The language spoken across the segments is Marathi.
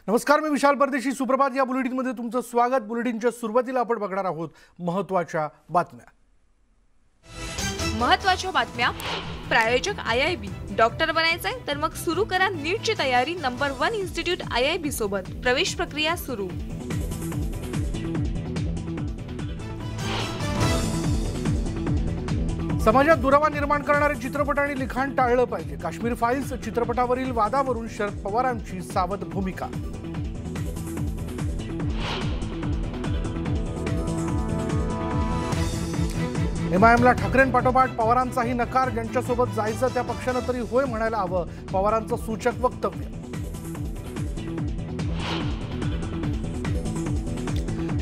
नमस्कार, मी विशाल परदेशी. सुप्रभात या बुलेटिनमध्ये तुमचं स्वागत. बुलेटिनच्या सुरुवातीला आपण बघणार आहोत महत्त्वाच्या बातम्या. महत्त्वाच्या बातम्या. प्रायोजक IIB. डॉक्टर बनायचंय तर मग सुरू करा नीटची तयारी. नंबर 1 इन्स्टिट्यूट IIB सोबत प्रवेश प्रक्रिया सुरू. समाजात दुरावा निर्माण करणारे चित्रपट आणि लिखाण टाळलं पाहिजे. काश्मीर फाईल्स चित्रपटावरील वादावरून शरद पवारांची सावध भूमिका. MIMला ठाकरेंपाठोपाठ पवारांचाही नकार. ज्यांच्यासोबत जायचं त्या पक्षानं तरी होय म्हणायला हवं, पवारांचं सूचक वक्तव्य.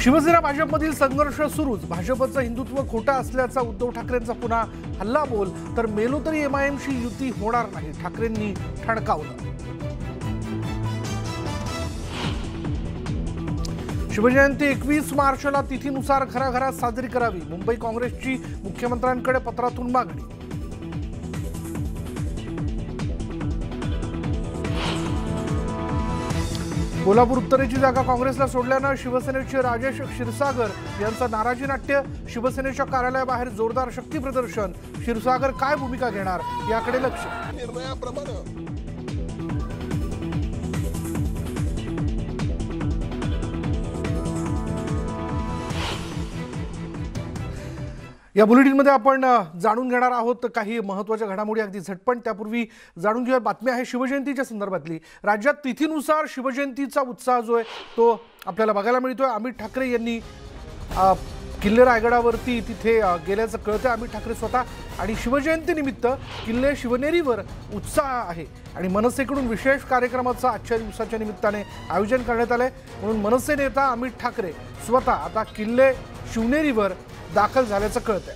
शिवसेना भाजपमधील संघर्ष सुरूच. भाजपचं हिंदुत्व खोटं असल्याचा उद्धव ठाकरेंचा पुन्हा हल्लाबोल. तर मेलो तरी MIMशी युती होणार नाही, ठाकरेंनी ठणकावलं. शिवजयंती 21 मार्चला तिथीनुसार घराघरात साजरी करावी. मुंबई काँग्रेसची मुख्यमंत्र्यांकडे पत्रातून मागणी. कोल्हापूर उत्तरेची जागा काँग्रेसला सोडल्यानं शिवसेनेचे राजेश क्षीरसागर यांचं नाराजी नाट्य. शिवसेनेच्या कार्यालयाबाहेर जोरदार शक्ती प्रदर्शन. क्षीरसागर काय भूमिका घेणार याकडे लक्ष. या बुलेटिनमध्ये आपण जाणून घेणार आहोत काही महत्त्वाच्या घडामोडी अगदी झटपट. त्यापूर्वी जाणून घेऊया बातमी आहे शिवजयंतीच्या संदर्भातली. राज्यात तिथीनुसार शिवजयंतीचा उत्साह जो आहे तो आपल्याला बघायला मिळतोय. अमित ठाकरे यांनी किल्ले रायगडावरती तिथे गेल्याचं कळतंय. अमित ठाकरे स्वतः आणि शिवजयंतीनिमित्त किल्ले शिवनेरीवर उत्साह आहे आणि मनसेकडून विशेष कार्यक्रमाचं आजच्या दिवसाच्या निमित्ताने आयोजन करण्यात आलंय. म्हणून मनसे नेता अमित ठाकरे स्वतः आता किल्ले शिवनेरीवर दाखल झाल्याचं कळतंय.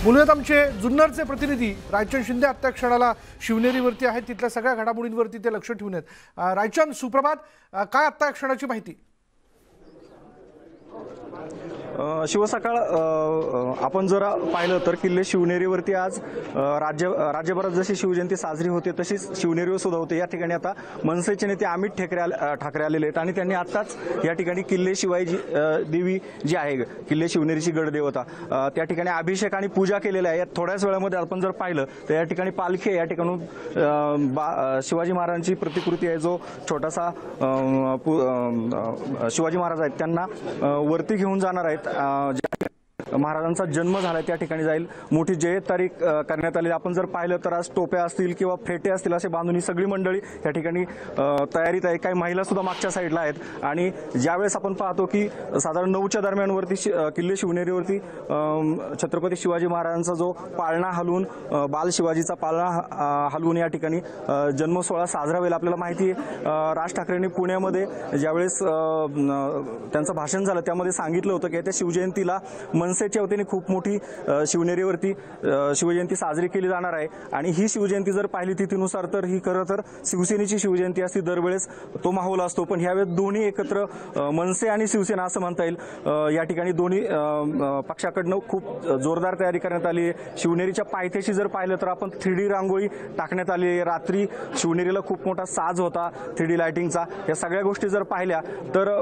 बोलूयात आमचे जुन्नरचे प्रतिनिधी रायचंद शिंदे. आत्ता क्षणाला शिवनेरीवरती आहेत, तिथल्या सगळ्या घडामोडींवरती ते लक्ष ठेवून आहेत. रायचंद, सुप्रभात. काय आत्ता क्षणाची माहिती? शिवसकाळ आपण जर पाहिलं तर किल्ले शिवनेरीवरती आज राज्यभरात जशी शिवजयंती साजरी होते तशीच शिवनेरीवर सुद्धा होते. या ठिकाणी आता मनसेचे नेते अमित ठाकरे आलेले आहेत आणि त्यांनी आताच या ठिकाणी किल्ले शिवाजी देवी जी आहे, किल्ले शिवनेरीची गडदेवता, त्या ठिकाणी अभिषेक आणि पूजा केलेल्या आहे. थोड्याच वेळामध्ये आपण जर पाहिलं तर या ठिकाणी पालखी, या ठिकाणून शिवाजी महाराजांची प्रतिकृती आहे, जो छोटासा शिवाजी महाराज आहेत त्यांना वरती घेऊन जाणार आहेत. महाराजांचा जन्म झालाय त्या ठिकाणी जाईल. मोठी जय्यत तारीख करण्यात आली. आपण जर पाहिलं तर आज टोप्या असतील किंवा फेटे असतील असे बांधून ही सगळी मंडळी या ठिकाणी तयारीत आहे. काही महिला सुद्धा मागच्या साईडला आहेत आणि ज्यावेळेस आपण पाहतो की साधारण 9च्या दरम्यानवरती किल्ले शिवनेरीवरती छत्रपती शिवाजी महाराजांचा जो पाळणा हलवून, बाल शिवाजीचा पाळणा हलवून या ठिकाणी जन्म सोहळा साजरा होईल. आपल्याला माहिती आहे राज ठाकरेंनी पुण्यामध्ये ज्यावेळेस त्यांचं भाषण झालं त्यामध्ये सांगितलं होतं की त्या शिवजयंतीला मनसेच्या वतीने खूप मोठी शिवनेरीवरती शिवजयंती साजरी केली जाणार आहे. आणि ही शिवजयंती जर पाहिली तिथीनुसार तर ही खरं तर शिवसेनेची शिवजयंती असती. दरवेळेस तो माहोल असतो, पण ह्यावेळेस दोन्ही एकत्र मनसे आणि शिवसेना असं म्हणता येईल. या ठिकाणी दोन्ही पक्षाकडनं खूप जोरदार तयारी करण्यात आली आहे. शिवनेरीच्या पायथ्याशी जर पाहिलं तर आपण 3D रांगोळी टाकण्यात आली आहे. रात्री शिवनेरीला खूप मोठा साज होता 3D लाइटिंगचा. या सगळ्या गोष्टी जर पाहिल्या तर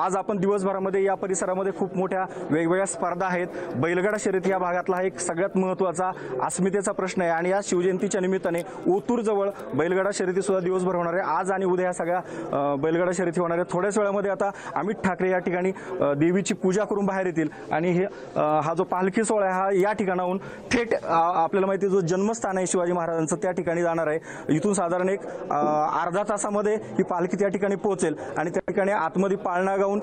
आज आपण दिवसभरामध्ये या परिसरामध्ये खूप मोठ्या वेगवेगळ्या स्पर्धा आहेत. बैलगाडा शर्यत या भागातला एक सगळ्यात महत्त्वाचा अस्मितेचा प्रश्न आहे आणि या शिवजयंतीच्या निमित्ताने ओतूर जवळ बैलगाडा शर्यती सुद्धा दिवसभर होणार आहे. आज आणि उद्या या सगळ्या बैलगाडा शर्यती होणार आहेत. थोड्याच वेळामध्ये आता अमित ठाकरे या ठिकाणी देवीची पूजा करून बाहेर येतील आणि हा जो पालखी सोहळा आहे हा या ठिकाणाहून थेट आपल्याला माहिती जो जन्मस्थान आहे शिवाजी महाराजांचं त्या ठिकाणी जाणार आहे. इथून साधारण एक अर्धा तासामध्ये ही पालखी त्या ठिकाणी पोहोचेल आणि त्या ठिकाणी आतमध्ये पाळणा गाऊन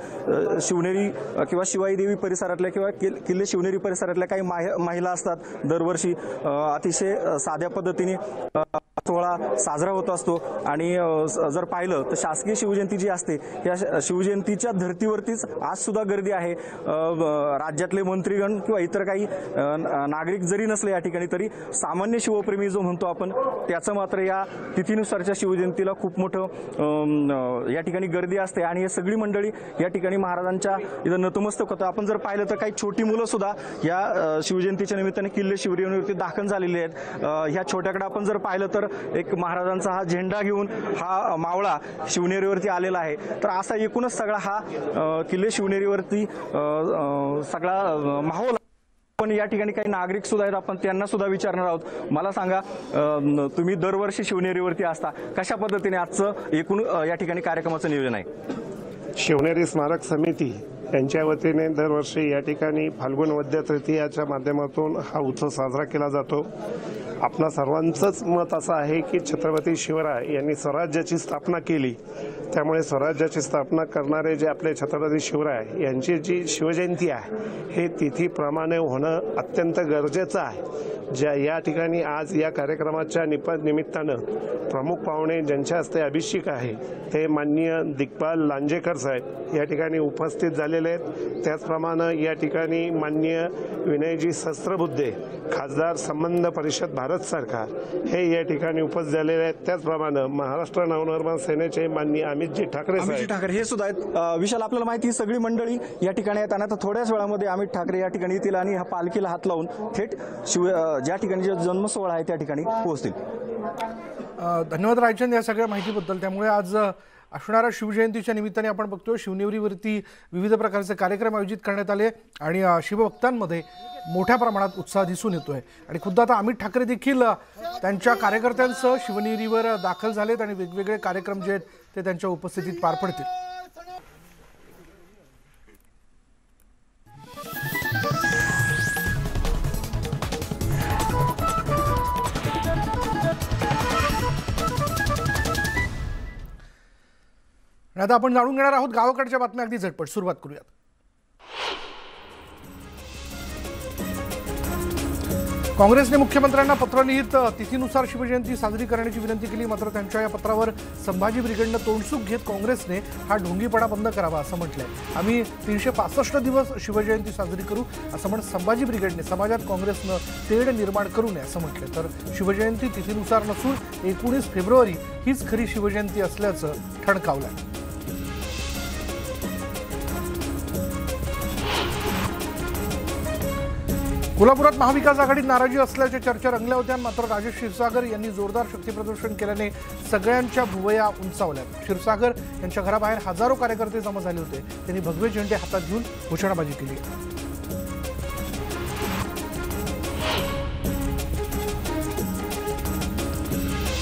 शिवनेरी किंवा शिवाई देवी परिसरातल्या किंवा किल्ले शिवनेरी परिसरातल्या काही महिला असतात दरवर्षी अतिशय साध्या पद्धतीने सोहळा साजरा होत असतो. आणि जर पाहिलं तर शासकीय शिवजयंती जी असते या शिवजयंतीच्या धर्तीवरतीच आज सुद्धा गर्दी आहे. राज्यातले मंत्रीगण किंवा इतर काही नागरिक जरी नसले या ठिकाणी तरी सामान्य शिवप्रेमी जो म्हणतो आपण त्याचं मात्र या तिथीनुसारच्या शिवजयंतीला खूप मोठं या ठिकाणी गर्दी असते आणि ही सगळी मंडळी या ठिकाणी महाराजांच्या इथं नतमस्तक होतं. आपण जर पाहिलं तर काही छोटी मुलं सुद्धा या शिवजयंतीच्या निमित्ताने किल्ले शिवनेरीवरती दाखल झालेली आहेत. ह्या छोट्याकडे आपण जर पाहिलं तर एक महाराजांचा हा झेंडा घेऊन हा मावळा शिवनेरीवरती आलेला आहे। तर असा एकूणच सगळा हा किल्ले शिवनेरीवरती सगळा माहोल। पण या ठिकाणी काही नागरिक सुद्धा आहेत, आपण त्यांना सुद्धा विचारणार आहोत। मला सांगा, तुम्ही दरवर्षी शिवनेरीवरती असता, कशा पद्धतीने आजचं एकूण या ठिकाणी कार्यक्रमाचं नियोजन आहे? शिवनेरी स्मारक समिती यांच्या वतीने दरवर्षी या ठिकाणी फाल्गुन वद्य तृतीयाच्या माध्यमातून हा उत्सव साजरा केला जातो। आपणा सर्वांचंच मत असं आहे की छत्रपती शिवराय यांनी स्वराज्याची स्थापना केली, त्यामुळे स्वराज्याची स्थापना करणारे जे आपले छत्रपती शिवराय यांची जी शिवजयंती आहे हे तिथीप्रमाणे होणं अत्यंत गरजेचं आहे। या ठिकाणी आज या कार्यक्रमाच्या निमित्तानं प्रमुख पाहुणे ज्यांच्या हस्ते अभिषेक आहे ते माननीय दिग्पाल लांजेकर साहेब या ठिकाणी उपस्थित झालेले आहेत। त्याचप्रमाणे या ठिकाणी माननीय विनयजी सहस्त्रबुद्धे खासदार संबंध परिषद भारत सरकार हे या ठिकाणी उपस्थित झालेले आहेत। त्याचप्रमाणे महाराष्ट्र नवनिर्माण सेनेचे माननीय अमितजी ठाकरे हे सुद्धा आहेत। विशाल, आपल्याला माहिती सगळी मंडळी या ठिकाणी आहेत आणि आता थोड्याच वेळामध्ये अमित ठाकरे या ठिकाणी येतील आणि ह्या पालखीला हात लावून थेट ज्या ठिकाणी जो जन्म सोहळा आहे त्या ठिकाणी पोहोचतील। धन्यवाद रायचंद या सगळ्या माहितीबद्दल। त्यामुळे आज असणाऱ्या शिवजयंतीच्या निमित्ताने आपण बघतोय शिवनेरीवरती विविध प्रकारचे कार्यक्रम आयोजित करण्यात आले आणि शिवभक्तांमध्ये मोठ्या प्रमाणात उत्साह दिसून येतोय आणि खुद्द आता अमित ठाकरे देखील त्यांच्या कार्यकर्त्यांसह शिवनेरीवर दाखल झालेत आणि वेगवेगळे कार्यक्रम जे आहेत ते त्यांच्या उपस्थितीत पार पडतील। आता आपण जाणून घेणार आहोत गावाकडच्या बातम्या अगदी झटपट। सुरुवात करूयात। काँग्रेसने मुख्यमंत्र्यांना पत्र लिहित तिथीनुसार शिवजयंती साजरी करण्याची विनंती केली, मात्र त्यांच्या या पत्रावर संभाजी ब्रिगेडनं तोंडसुख घेत काँग्रेसने हा ढोंगीपणा बंद करावा असं म्हटलंय। आम्ही 365 दिवस शिवजयंती साजरी करू असं म्हणत संभाजी ब्रिगेडने समाजात काँग्रेसनं तेढ निर्माण करू नये असं म्हटलंय। तर शिवजयंती तिथीनुसार नसून 19 फेब्रुवारी हीच खरी शिवजयंती असल्याचं ठणकावलंय। कोल्हापुरात महाविकास आघाडीत नाराजी असल्याच्या चर्चा रंगल्या होत्या, मात्र राजेश क्षीरसागर यांनी जोरदार शक्तीप्रदर्शन केल्याने सगळ्यांच्या भुवया उंचावल्या। क्षीरसागर यांच्या घराबाहेर हजारो कार्यकर्ते जमा झाले होते, त्यांनी भगवे झेंडे हातात घेऊन घोषणाबाजी केली।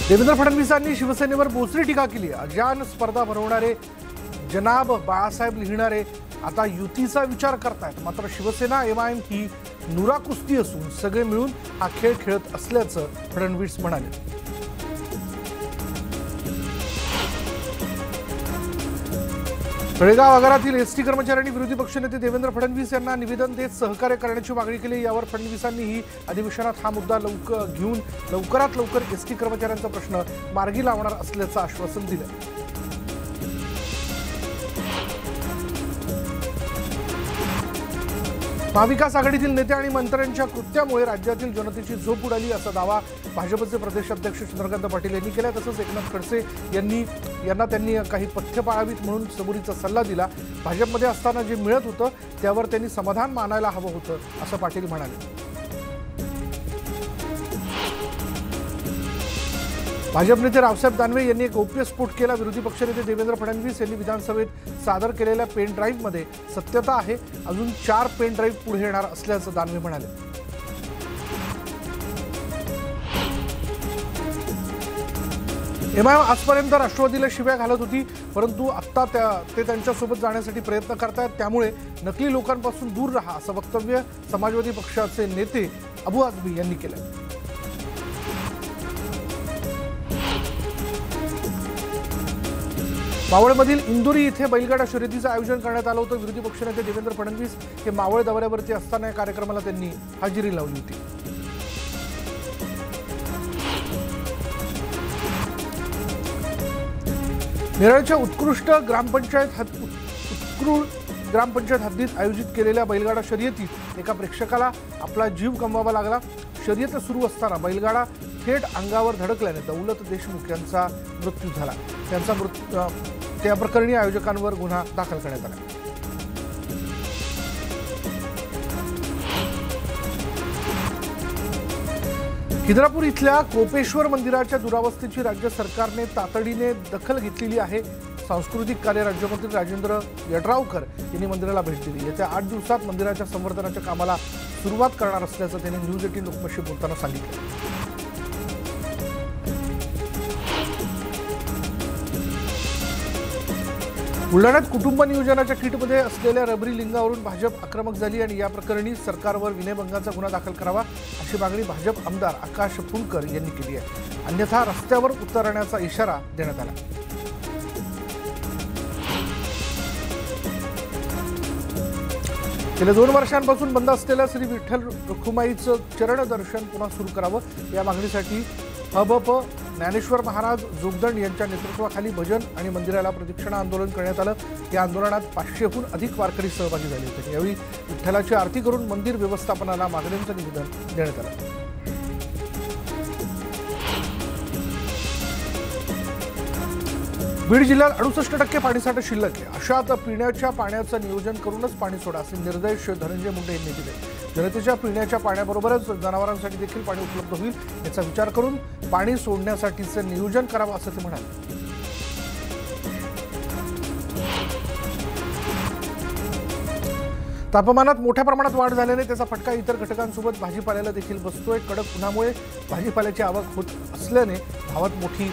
देवेंद्र फडणवीसांनी शिवसेनेवर बोचरी टीका केली। अजान स्पर्धा भरवणारे जनाब बाळासाहेब लिहिणारे आता युतीचा विचार करतायत, मात्र शिवसेना एमआयएम ही नुरा कुस्ती असून सगळे मिळून हा खेळ खेळत असल्याचं फडणवीस म्हणाले। तळेगाव आगारातील एसटी कर्मचाऱ्यांनी विरोधी पक्षनेते देवेंद्र फडणवीस यांना निवेदन देत सहकार्य करण्याची मागणी केली। यावर फडणवीसांनीही अधिवेशनात हा मुद्दा घेऊन लवकरात लवकर एसटी कर्मचाऱ्यांचा प्रश्न मार्गी लावणार असल्याचं आश्वासन दिलं। महाविकास आघाडीतील नेते आणि मंत्र्यांच्या कृत्यामुळे राज्यातील जनतेची झोप उडाली असा दावा भाजपचे प्रदेशाध्यक्ष चंद्रकांत पाटील यांनी केला। तसंच एकनाथ खडसे यांना त्यांनी काही पथ्य पाळावीत म्हणून सबुरीचा सल्ला दिला। भाजपमध्ये असताना जे मिळत होतं त्यावर त्यांनी समाधान मानायला हवं होतं असं पाटील म्हणाले। भाजप नेते रावसाहेब दानवे यांनी एक गौप्यस्फोट केला। विरोधी पक्षनेते देवेंद्र फडणवीस यांनी विधानसभेत सादर केलेल्या पेन ड्राईव्हमध्ये सत्यता आहे, अजून 4 पेन ड्राईव्ह पुढे येणार असल्याचं दानवे म्हणाले। एमआयएम आजपर्यंत राष्ट्रवादीला शिव्या घालत होती, परंतु आता ते त्यांच्यासोबत जाण्यासाठी प्रयत्न करतायत, त्यामुळे नकली लोकांपासून दूर राहा असं वक्तव्य समाजवादी पक्षाचे नेते अबू आझमी यांनी केलं। मावळमधील इंदुरी इथे बैलगाडा शर्यतीचं आयोजन करण्यात आलं होतं। विरोधी पक्षनेते देवेंद्र फडणवीस हे मावळ दौऱ्यावरती असताना या कार्यक्रमाला त्यांनी हजेरी लावली होती। नेरळच्या उत्कृष्ट ग्रामपंचायत हद्दीत आयोजित केलेल्या बैलगाडा शर्यतीत एका प्रेक्षकाला आपला जीव गमवावा लागला। शर्यत सुरू असताना बैलगाडा थेट अंगावर धडकल्याने दौलत देशमुख यांचा मृत्यू झाला। त्या प्रकरणी आयोजकांवर गुन्हा दाखल करण्यात आला। खिद्रापूर इथल्या कोपेश्वर मंदिराच्या दुरावस्थेची राज्य सरकारने तातडीने दखल घेतलेली आहे. सांस्कृतिक कार्य राज्यमंत्री राजेंद्र यड्रावकर यांनी मंदिराला भेट दिली. येत्या 8 दिवसात मंदिराच्या संवर्धनाच्या कामाला सुरुवात करणार असल्याचं त्यांनी न्यूज 18 लोकमतशी बोलताना सांगितलं. बुलढाण्यात कुटुंब नियोजनाच्या किटमध्ये असलेल्या रबरी लिंगावरून भाजप आक्रमक झाली आणि या प्रकरणी सरकारवर विनयभंगाचा गुन्हा दाखल करावा अशी मागणी भाजप आमदार आकाश फुंडकर यांनी केली आहे. अन्यथा रस्त्यावर उतरण्याचा इशारा देण्यात आला. गेल्या 2 वर्षांपासून बंद असलेल्या श्री विठ्ठल रखुमाईचं चरण दर्शन पुन्हा सुरू करावं या मागणीसाठी अबप ज्ञानेश्वर महाराज जोगदंड यांच्या नेतृत्वाखाली भजन आणि मंदिराला प्रदक्षिणा आंदोलन करण्यात आलं. या आंदोलनात 500हून अधिक वारकरी सहभागी झाले होते. यावेळी विठ्ठलाची आरती करून मंदिर व्यवस्थापनाला मागण्यांचं निवेदन देण्यात आलं. बीड जिल्ह्यात 68% पाणीसाठा शिल्लक आहे. अशात पिण्याच्या पाण्याचं नियोजन करूनच पाणी सोडा असे निर्देश धनंजय मुंडे यांनी दिले. जनतेच्या पिण्याच्या पाण्याबरोबरच जनावरांसाठी देखील पाणी उपलब्ध होईल याचा विचार करून पाणी सोडण्यासाठीचं नियोजन करावं असं ते म्हणाले. तापमानात मोठ्या प्रमाणात वाढ झाल्याने त्याचा फटका इतर घटकांसोबत भाजीपाल्याला देखील बसतोय. कडक उन्हामुळे भाजीपाल्याची आवक होत असल्याने भावात मोठी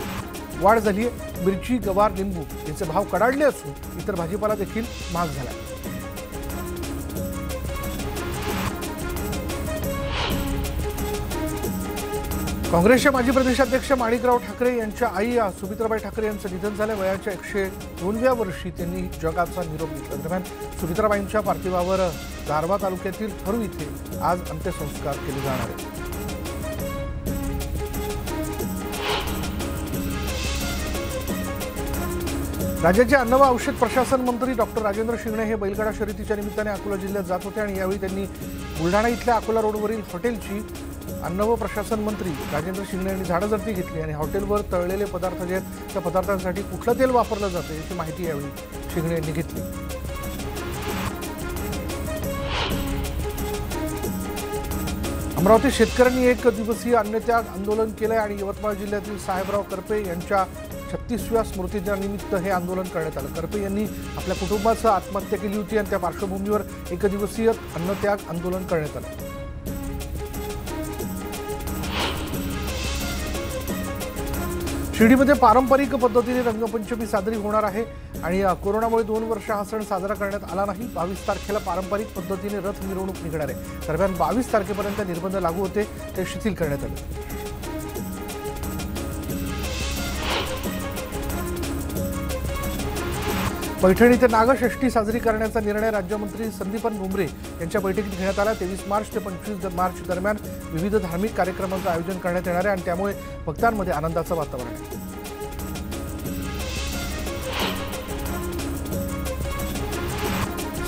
वाढ झाली आहे. मिरची, गवार, लिंबू याचे भाव कडाडले असून इतर भाजीपाला देखील महाग झाला. काँग्रेसचे माजी प्रदेशाध्यक्ष माणिकराव ठाकरे यांच्या आई सुमित्राबाई ठाकरे यांचं निधन झालं. वयाच्या 102व्या वर्षी त्यांनी जगाचा निरोप घेतला. दरम्यान सुमित्राबाईंच्या पार्थिवावर दारव्हा तालुक्यातील थरू इथे आज अंत्यसंस्कार केले जाणार आहेत. राज्याचे अन्न व औषध प्रशासन मंत्री डॉक्टर राजेंद्र शिंगणे हे बैलगाडा शर्यतीच्या निमित्ताने अकोला जिल्ह्यात जात होते आणि यावेळी त्यांनी बुलढाणा इथल्या अकोला रोडवरील हॉटेलची अन्न व प्रशासन मंत्री राजेंद्र शिंगणे यांनी झाडाझडती घेतली आणि हॉटेलवर तळलेले पदार्थ जे आहेत त्या पदार्थांसाठी कुठलं तेल वापरलं जातं याची माहिती यावेळी शिंगणे यांनी घेतली. अमरावती शेतकऱ्यांनी 1 दिवसीय अन्नत्याग आंदोलन केलंय आणि यवतमाळ जिल्ह्यातील साहेबराव करपे यांच्या 36व्या स्मृतिदिनानिमित्त हे आंदोलन करण्यात आलं. करपे यांनी आपल्या कुटुंबासह आत्महत्या केली होती आणि त्या पार्श्वभूमीवर 1 दिवसीय अन्नत्याग आंदोलन करण्यात आलं. शिर्डीमध्ये पारंपरिक पद्धतीने रंगपंचमी साजरी होणार आहे आणि कोरोनामुळे 2 वर्ष हा सण साजरा करण्यात आला नाही. 22 तारखेला पारंपरिक पद्धतीने रथ मिरवणूक निघणार आहे. दरम्यान 22 तारखेपर्यंत निर्बंध लागू होते ते शिथिल करण्यात आले. पैठण इथे नागषष्ठी साजरी करण्याचा निर्णय राज्यमंत्री संदीपन भुमरे यांच्या बैठकीत घेण्यात आला. 23 मार्च ते 25 मार्च दरम्यान विविध धार्मिक कार्यक्रमांचं आयोजन करण्यात येणार आहे आणि त्यामुळे भक्तांमध्ये आनंदाचं वातावरण आहे.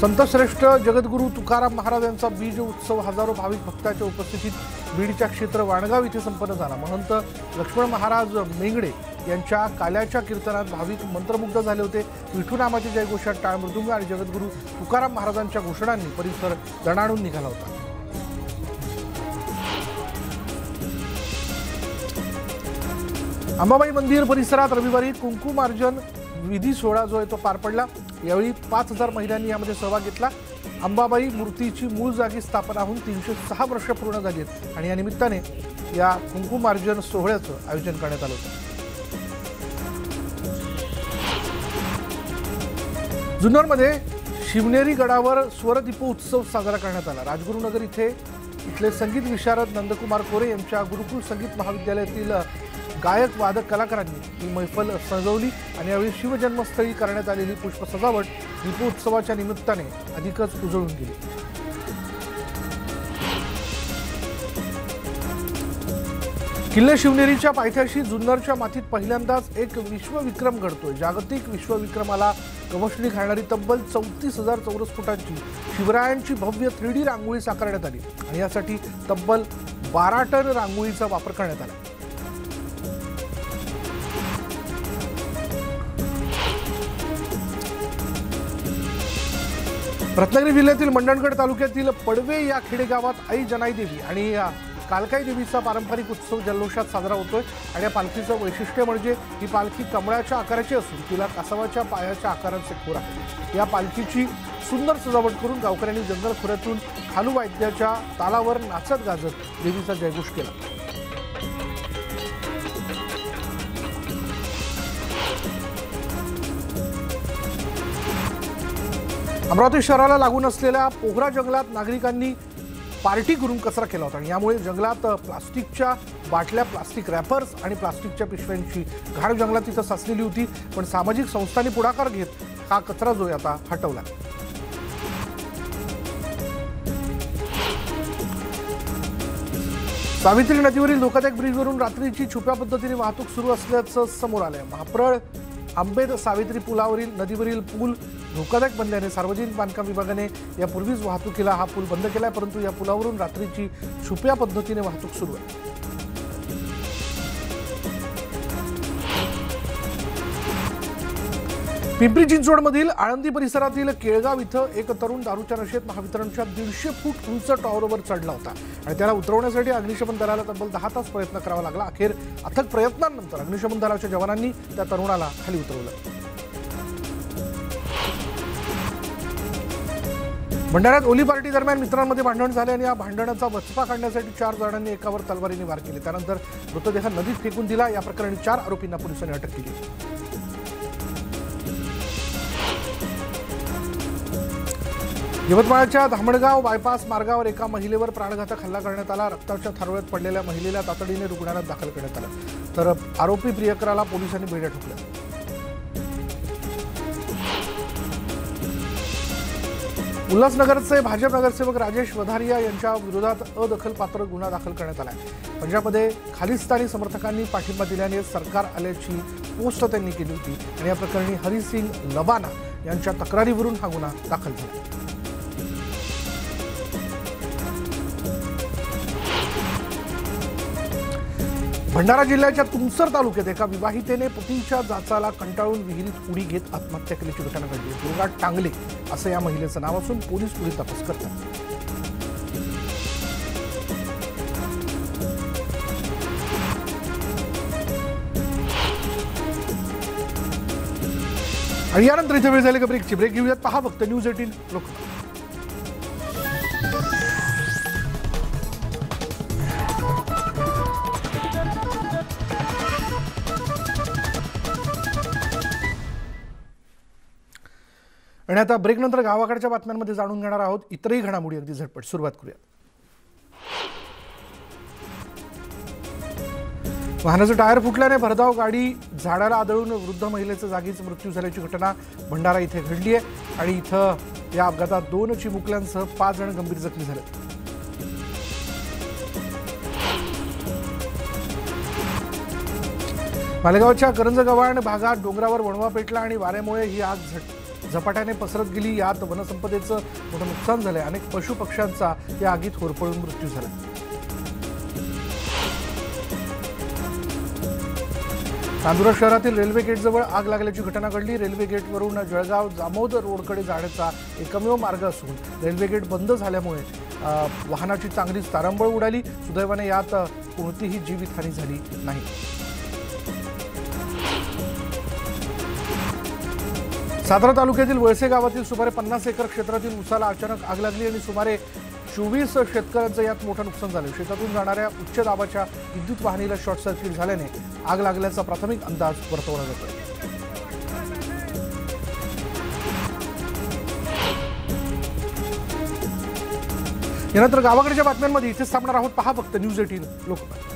संतश्रेष्ठ जगद्गुरू तुकाराम महाराज यांचा बीज उत्सव हजारो भाविक भक्तांच्या उपस्थितीत बीडच्या क्षेत्र वाणगाव इथे संपन्न झाला. महंत लक्ष्मण महाराज मेंगडे यांच्या काल्याच्या कीर्तनात भाविक मंत्रमुग्ध झाले होते. विठुनामाच्या जयघोषात टाळ मृदुंग आणि जगद्गुरू तुकाराम महाराजांच्या घोषणांनी परिसर दणाणून निघाला होता. अंबाबाई मंदिर परिसरात रविवारी कुंकुमार्जन विधी सोहळा जो आहे तो पार पडला. यावेळी 5000 महिलांनी यामध्ये सहभाग घेतला. अंबाबाई मूर्तीची मूळ जागी स्थापना होऊन 306 वर्ष पूर्ण झाली आहेत आणि या निमित्ताने या कुंकुमार्जन सोहळ्याचं आयोजन करण्यात आलं होतं. जुन्नरमध्ये शिवनेरी गडावर स्वरदीपोत्सव साजरा करण्यात आला. राजगुरुनगर इथले संगीत विशारद नंदकुमार कोरे यांच्या गुरुकुल संगीत महाविद्यालयातील गायक वादक कलाकारांनी ही मैफल सजवली आणि यावेळी शिवजन्मस्थळी करण्यात आलेली पुष्प सजावट दीपोत्सवाच्या निमित्ताने अधिकच उजळून गेली. किल्ले शिवनेरीच्या पायथ्याशी जुन्नरच्या मातीत पहिल्यांदाच एक विश्वविक्रम घडतोय. जागतिक विश्वविक्रमाला गवसणी घालणारी तब्बल 34,000 चौरस फुटांची शिवरायांची भव्य 3D रांगोळी साकारण्यात आली आणि यासाठी तब्बल 12 टन रांगोळीचा वापर करण्यात आला. रत्नागिरी जिल्ह्यातील मंडणगड तालुक्यातील पडवे या खेडेगावात आई जनाई देवी आणि कालकाई देवीचा पारंपरिक उत्सव जल्लोषात साजरा होतोय आणि या पालखीचं वैशिष्ट्य म्हणजे ही पालखी कमळाच्या आकाराची असून तिला कासवाच्या पायाच्या आकाराचे खोर आहे। या पालखीची सुंदर सजावट करून गावकऱ्यांनी जंगल खोऱ्यातून खालू वाद्याच्या तालावर नाचत गाजत देवीचा जयघोष केला। अमरावती शहराला लागून असलेल्या पोहरा जंगलात नागरिकांनी पार्टी करून कचरा केला होता आणि यामुळे जंगलात प्लास्टिकच्या बाटल्या, प्लास्टिक रॅपर्स आणि प्लास्टिकच्या पिशव्यांची घाण जंगलात तिथं साचलेली होती। पण सामाजिक संस्थांनी पुढाकार घेत हा कचरा जो आता हटवला। सावित्री नदीवरील धोकादायक ब्रिजवरून रात्रीची छुप्या पद्धतीने वाहतूक सुरू असल्याचं समोर आलंय। महाप्रळ आंबेद सावित्री पुलावरील नदीवरील पूल धोकादायक बनल्याने सार्वजनिक बांधकाम विभागाने यापूर्वीच वाहतुकीला हा पूल बंद केलाय, परंतु या पुलावरून रात्रीची छुप्या पद्धतीने वाहतूक सुरू आहे। पिंपरी चिंचवडमधील आळंदी परिसरातील केळगाव इथं एक तरुण दारूच्या नशेत महावितरणच्या 150 फूट उंच टॉवरवर चढला होता आणि त्याला उतरवण्यासाठी अग्निशमन दलाला तब्बल 10 तास प्रयत्न करावा लागला। अखेर अथक प्रयत्नांनंतर अग्निशमन दलाच्या जवानांनी त्या तरुणाला खाली उतरवलं। भंडाऱ्यात होली पार्टी दरम्यान मित्रांमध्ये भांडण झाले आणि या भांडणाचा वचपा काढण्यासाठी 4 जणांनी एकावर तलवारीने वार केले। त्यानंतर मृतदेह नदीत फेकून दिला। या प्रकरणी 4 आरोपींना पोलिसांनी अटक केली। यवतमाळच्या धामणगाव बायपास मार्गावर एका महिलेवर प्राणघातक हल्ला करण्यात आला। रक्ताच्या थारोळ्यात पडलेल्या महिलेला तातडीने रुग्णालयात दाखल करण्यात आलं, तर आरोपी प्रियकराला पोलिसांनी बेड्या ठोकल्या। उल्हासनगरचे भाजप नगरसेवक राजेश वधारिया यांच्या विरोधात अदखलपात्र गुन्हा दाखल करण्यात आला आहे। पंजाबमध्ये खालिस्तानी समर्थकांनी पाठिंबा दिल्याने सरकार आल्याची पोस्ट त्यांनी केली होती आणि या प्रकरणी हरिसिंग लबाना यांच्या तक्रारीवरून हा गुन्हा दाखल झाला। भंडारा जिल्ह्याच्या तुमसर तालुक्यात एका विवाहितेने पतीच्या जाचाला कंटाळून विहिरीत उडी घेत आत्महत्या केल्याची घटना घडली। दुर्गा टांगले असं या महिलेचं नाव असून पोलीस पुढील तपास करतात। आणि यानंतर इथे वेळ झाली का ब्रेकची। ब्रेक घेऊयात, पहा फक्त न्यूज 18 लोकमत। आणि आता ब्रेक नंतर गावाकडच्या बातम्यांमध्ये जाणून घेणार आहोत इतरही घडामोडी अगदी झटपट। सुरुवात करूया। वाहनाचं टायर फुटल्याने भरधाव गाडी झाडाला आदळून वृद्ध महिलेचा जागीच मृत्यू झाल्याची घटना भंडारा इथे घडली आहे आणि इथं या अपघातात 2 चिमुकल्यांसह 5 जण गंभीर जखमी झाले। मालेगावच्या करंजगव्हाण भागात डोंगरावर वणवा पेटला आणि वाऱ्यामुळे ही आग झपाट्याने पसरत गेली। यात वनसंपदेचं मोठं नुकसान झालंय। अनेक पशु पक्ष्यांचा या आगीत होरपळून मृत्यू झाला। चांदुरा शहरातील रेल्वे गेटजवळ आग लागल्याची घटना घडली। रेल्वे गेटवरून जळगाव जामोद रोडकडे जाण्याचा एकमेव मार्ग असून रेल्वे गेट बंद झाल्यामुळे वाहनाची चांगलीच तारंबळ उडाली। सुदैवाने यात कोणतीही जीवितहानी झाली नाही। सातारा तालुक्यातील वळसे गावातील सुमारे 50 एकर क्षेत्रातील ऊसाला अचानक आग लागली आणि सुमारे 24 शेतकऱ्यांचं यात मोठं नुकसान झालं। शेतातून जाणाऱ्या उच्च दाबाच्या विद्युत वाहिनीला शॉर्ट सर्किट झाल्याने आग लागल्याचा प्राथमिक अंदाज वर्तवला जातोय। यानंतर गावाकडच्या बातम्यांमध्ये इथेच थांबणार आहोत, पहा फक्त न्यूज 18 लोकमत।